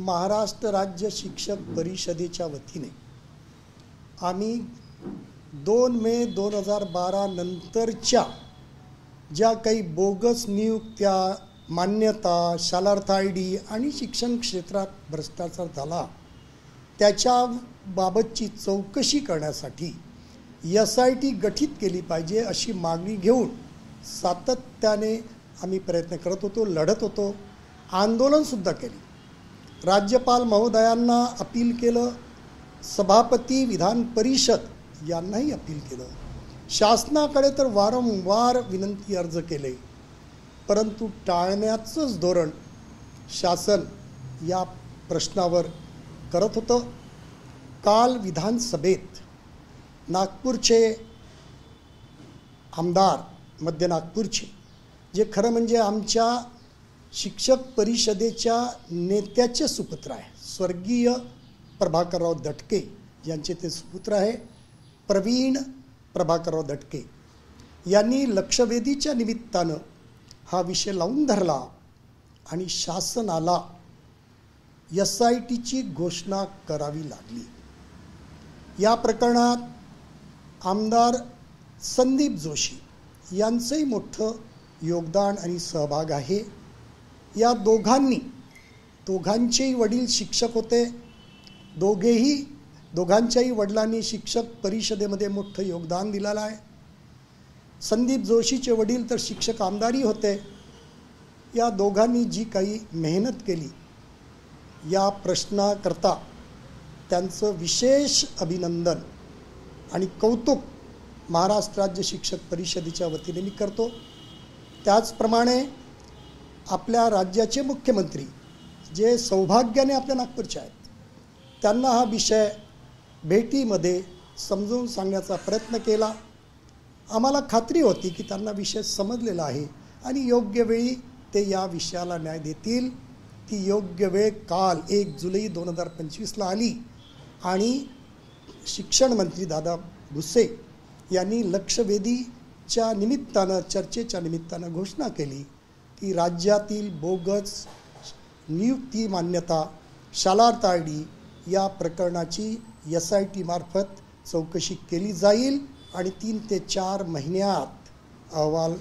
महाराष्ट्र राज्य शिक्षक परिषदेच्या वतीने आम्ही 2 मे 2012 नंतरच्या ज्या काही बोगस नियुक्त्या, मान्यता, शालार्थ ID आणि शिक्षण क्षेत्रात भ्रष्टाचार झाला त्याच्याबाबतची चौकशी करण्यासाठी SIT गठीत केली पाहिजे अशी मागणी घेऊन सातत्याने आम्ही प्रयत्न करत होतो, लढत होतो, आंदोलनसुद्धा केले. राज्यपाल महोदयांना अपील केलं, सभापती विधान परिषद यांनाही अपील केलं, शासनाकडे तर वारंवार विनंती अर्ज केले, परंतु टाळण्याचंच धोरण शासन या प्रश्नावर करत होतं. काल विधानसभेत नागपूरचे आमदार, मध्य नागपूरचे, जे खरं म्हणजे आमच्या शिक्षक परिषदेच्या नेत्याचे सुपुत्र आहे, स्वर्गीय प्रभाकरराव दटके यांचे ते सुपुत्र आहे, प्रवीण प्रभाकरराव दटके यांनी लक्षवेधीच्या निमित्तानं हा विषय लावून धरला आणि शासनाला SITची घोषणा करावी लागली. या प्रकरणात आमदार संदीप जोशी यांचंही मोठं योगदान आणि सहभाग आहे. या दोघांचेही वडील शिक्षक होते, दोघांच्याही वडिलांनी शिक्षक परिषदेमध्ये मोठं योगदान दिलेलं आहे. संदीप जोशीचे वडील तर शिक्षक आमदारही होते. या दोघांनी जी काही मेहनत केली या प्रश्नाकरता त्यांचं विशेष अभिनंदन आणि कौतुक महाराष्ट्र राज्य शिक्षक परिषदेच्या वतीने मी करतो. त्याचप्रमाणे आपल्या राज्याचे मुख्यमंत्री जे सौभाग्याने आपल्या नागपूरचे आहेत, त्यांना हा विषय भेटीमध्ये समजून सांगण्याचा प्रयत्न केला. आम्हाला खात्री होती की त्यांना विषय समजलेला आहे आणि योग्य वेळी ते या विषयाला न्याय देतील. ती योग्य वेळ काल 1 जुलै 2025ला आली आणि शिक्षण मंत्री दादा भुसे यांनी लक्षवेधीच्या निमित्तानं, चर्चेच्या निमित्तानं घोषणा केली की राज्यातील बोगस नियुक्ती, मान्यता, शालार्थ ID या प्रकरणाची SIT मार्फत चौकशी केली जाईल आणि 3 ते 4 महिन्यात अहवाल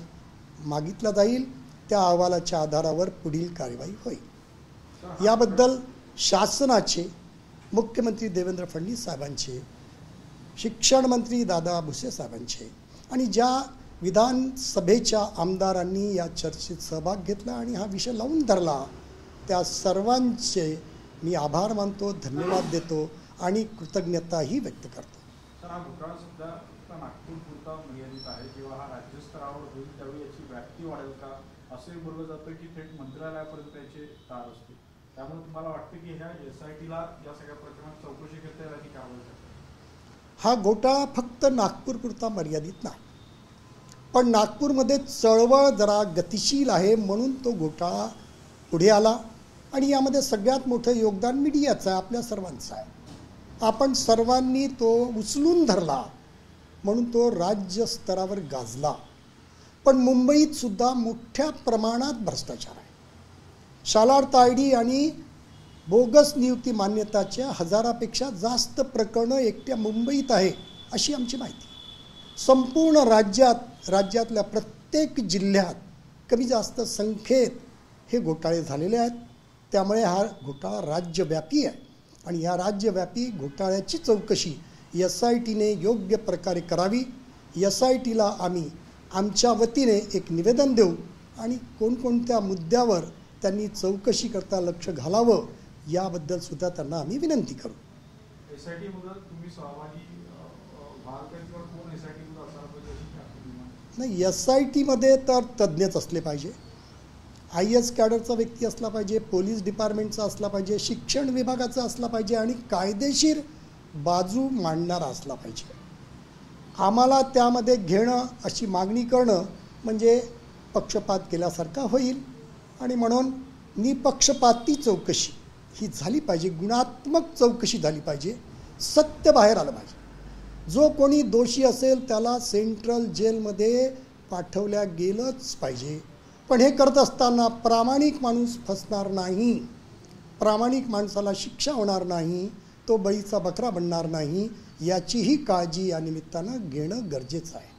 मागितला जाईल. त्या अहवालाच्या आधारावर पुढील कार्यवाही होईल. याबद्दल शासनाचे, मुख्यमंत्री देवेंद्र फडणवीस साहेबांचे, शिक्षण मंत्री दादा भुसे साहेबांचे आणि ज्या विधानसभेच्या आमदारांनी या चर्चेत सहभाग घेतला आणि हा विषय लावून धरला त्या सर्वांचे मी आभार मानतो, धन्यवाद देतो आणि कृतज्ञताही व्यक्त करतो. सर, हा घोटाळा सुद्धा नागपूरपुरता मर्यादित आहे. जेव्हा हा राज्यस्तरावर होईल त्यावेळी याची व्याप्ती वाढेल का, असंही बोललं जातं की थेट मंत्रालयापर्यंत याचे तार असतील. त्यामुळे तुम्हाला वाटतं की ह्या SITला या सगळ्या प्रकरणात चौकशी करता येईल आणि कारवाई करता? हा घोटाळा फक्त नागपूरपुरता मर्यादित नाही, पण नागपूरमध्ये चळवळ जरा गतिशील आहे म्हणून तो घोटाळा पुढे आला आणि यामध्ये सगळ्यात मोठं योगदान मीडियाचं आहे, आपल्या सर्वांचं आहे. आपण सर्वांनी तो उचलून धरला म्हणून तो राज्य स्तरावर गाजला. पण मुंबईत सुद्धा मोठ्या प्रमाणात भ्रष्टाचार आहे. शालार्थ ID आणि बोगस नियुक्ती मान्यताच्या 1000पेक्षा जास्त प्रकरणं एकट्या मुंबईत आहे अशी आमची माहिती. संपूर्ण राज्यातल्या प्रत्येक जिल्ह्यात कमी जास्त संख्येत हे घोटाळे झालेले आहेत. त्यामुळे हा घोटाळा राज्यव्यापी आहे आणि या राज्यव्यापी घोटाळ्याची चौकशी SITने योग्य प्रकारे करावी. SITला आम्ही आमच्या वतीने एक निवेदन देऊ आणि कोणकोणत्या मुद्द्यावर त्यांनी चौकशी करता लक्ष घालावं याबद्दल सुद्धा त्यांना आम्ही विनंती करू. SIT मध्ये तुम्ही सहभागी व्हाल का किंवा कोण SIT मध्ये असणार पाहिजे? नाही, SIT मध्ये तर तज्ज्ञच असले पाहिजे, IAS कॅडरचा व्यक्ती असला पाहिजे, पोलीस डिपार्टमेंटचा असला पाहिजे, शिक्षण विभागाचा असला पाहिजे आणि कायदेशीर बाजू मांडणारा असला पाहिजे. आम्हाला त्यामध्ये घेणं, अशी मागणी करणं म्हणजे पक्षपात केल्यासारखा होईल आणि म्हणून निपक्षपाती चौकशी ही झाली पाहिजे, गुणात्मक चौकशी झाली पाहिजे, सत्य बाहेर आलं पाहिजे. जो कोणी दोषी असेल त्याला सेंट्रल जेलमध्ये पाठवल्या गेलंच पाहिजे. पण हे करत असताना प्रामाणिक माणूस फसणार नाही. प्रामाणिक माणसाला शिक्षा होणार नाही, तो बळीचा बकरा बनणार नाही, याचीही काळजी या निमित्तानं घेणं गरजेचं आहे.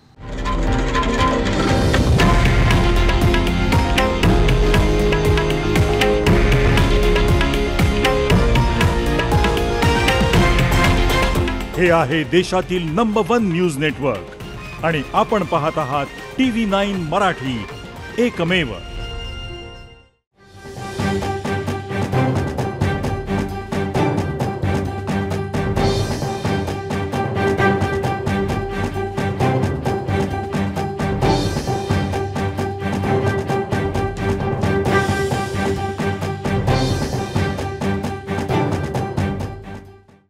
हे आहे देशातील नंबर 1 न्यूज नेटवर्क आणि आपण पाहत आहात TV9 मराठी, एकमेव.